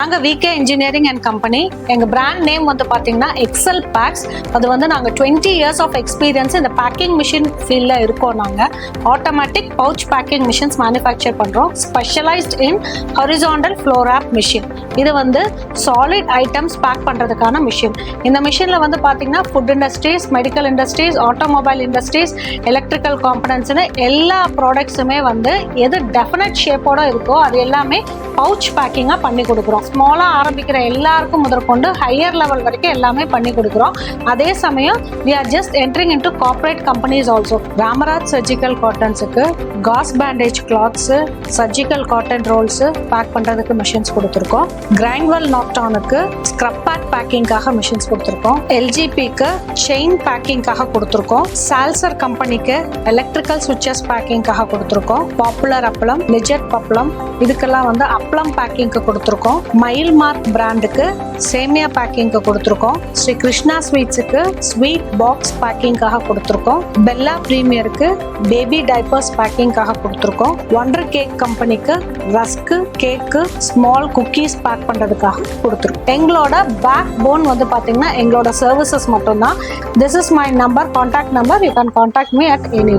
நாங்கள் VK engineering and company. எங்கள் brand name வந்து பார்த்தீங்கன்னா எக்ஸல் பேக்ஸ். அது வந்து நாங்கள் 20 இயர்ஸ் ஆஃப் எக்ஸ்பீரியன்ஸ் இந்த பேக்கிங் மிஷின் ஃபீல்டில் இருக்கோம். நாங்கள் automatic pouch packing machines manufacture பண்ணுறோம். Specialised in horizontal flow wrap machine. இது வந்து சாலிட் ஐட்டம்ஸ் பேக் பண்ணுறதுக்கான மிஷின். இந்த மிஷினில் வந்து பார்த்தீங்கன்னா food industries, medical industries, automobile industries, electrical காம்பனன்ட்ஸ்னு எல்லா ப்ராடக்ட்ஸுமே வந்து எது டெஃபினட் ஷேப்போட இருக்கோ அது எல்லாமே பவுச் பேக்கிங்காக பண்ணி கொடுக்குறோம். ஸ்மாலாக ஆரம்பிக்கிற எல்லாருக்கும் முதற்கொண்டு ஹையர் லெவல் வரைக்கும் எல்லாமே பண்ணி கொடுக்குறோம். அதே சமயம் we are just entering into corporate companies also. Ramraj surgical காட்டன்ஸுக்கு gauze bandage cloths, surgical cotton rolls pack பண்ணுறதுக்கு மிஷின்ஸ் கொடுத்துருக்கோம். கிரைண்ட்வெல் நாக்டானுக்கு ஸ்க்ரப் பேக் பேக்கிங்காக மிஷின்ஸ் கொடுத்துருக்கோம். எல்ஜிபிக்கு செயின் பேக்கிங்காக கொடுத்துருக்கோம். சால்சர் கம்பெனிக்கு எலக்ட்ரிக்கல் சுவிட்சஸ் பேக்கிங்காக கொடுத்துருக்கோம். பாப்புலர் அப்பளம், லிஜெட் பப்பளம் இதுக்கெல்லாம் வந்து அப்பளம் பேக்கிங்க்கு கொடுத்துருக்கோம். மைல் மார்க் பிராண்டுக்கு சேமியா பேக்கிங்க்கு கொடுத்துருக்கோம். ஸ்ரீ கிருஷ்ணா ஸ்வீட்ஸுக்கு ஸ்வீட் பாக்ஸ் பேக்கிங்காக கொடுத்துருக்கோம். பெல்லா பிரீமியருக்கு பேபி டைப்பர்ஸ் பேக்கிங்காக கொடுத்துருக்கோம். ஒண்டர் கேக் கம்பெனிக்கு ரஸ்க்கு, கேக்கு, ஸ்மால் குக்கீஸ் பேக் பண்ணுறதுக்காக கொடுத்துருக்கோம். எங்களோட பேக் போன் வந்து பார்த்தீங்கன்னா எங்களோட சர்வீசஸ் மட்டும்தான். This is my number, contact number. You can contact me at any.